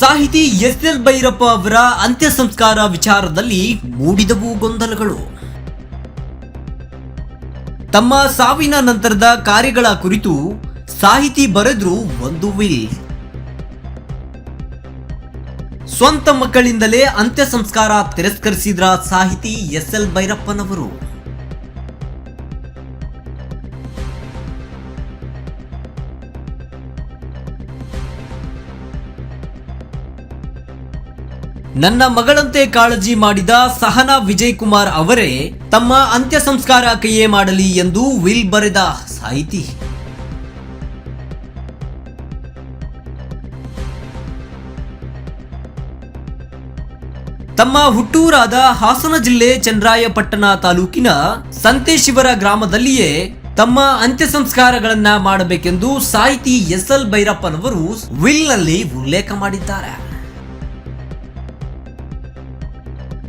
ಸಾಹಿತಿ ಎಸ್.ಎಲ್. ಭೈರಪ್ಪ ಅವರ ಅಂತ್ಯ ಸಂಸ್ಕಾರ ವಿಚಾರದಲ್ಲಿ ಮೂಡಿದವು ಗೊಂದಲಗಳು. ತಮ್ಮ ಸಾವಿನ ನಂತರದ ಕಾರ್ಯಗಳ ಕುರಿತು ಸಾಹಿತಿ ಬರೆದ್ರು ಒಂದು ವಿಲ್. ಸ್ವಂತ ಮಕ್ಕಳಿಂದಲೇ ಅಂತ್ಯ ಸಂಸ್ಕಾರ ತಿರಸ್ಕರಿಸಿದ್ರ ಸಾಹಿತಿ ಎಸ್.ಎಲ್. ಭೈರಪ್ಪನವರು. ನನ್ನ ಮಗಳಂತೆ ಕಾಳಜಿ ಮಾಡಿದ ಸಹನಾ ವಿಜಯ್ ಕುಮಾರ್ ಅವರೇ ತಮ್ಮ ಅಂತ್ಯ ಸಂಸ್ಕಾರ ಕೈಯೇ ಮಾಡಲಿ ಎಂದು ವಿಲ್ ಬರೆದ ಸಾಹಿತಿ. ತಮ್ಮ ಹುಟ್ಟೂರಾದ ಹಾಸನ ಜಿಲ್ಲೆ ಚನ್ನರಾಯಪಟ್ಟಣ ತಾಲೂಕಿನ ಸಂತೇಶಿವರ ಗ್ರಾಮದಲ್ಲಿಯೇ ತಮ್ಮ ಅಂತ್ಯ ಸಂಸ್ಕಾರಗಳನ್ನ ಮಾಡಬೇಕೆಂದು ಸಾಹಿತಿ ಎಸ್.ಎಲ್. ಭೈರಪ್ಪನವರು ವಿಲ್ ನಲ್ಲಿ ಉಲ್ಲೇಖ ಮಾಡಿದ್ದಾರೆ.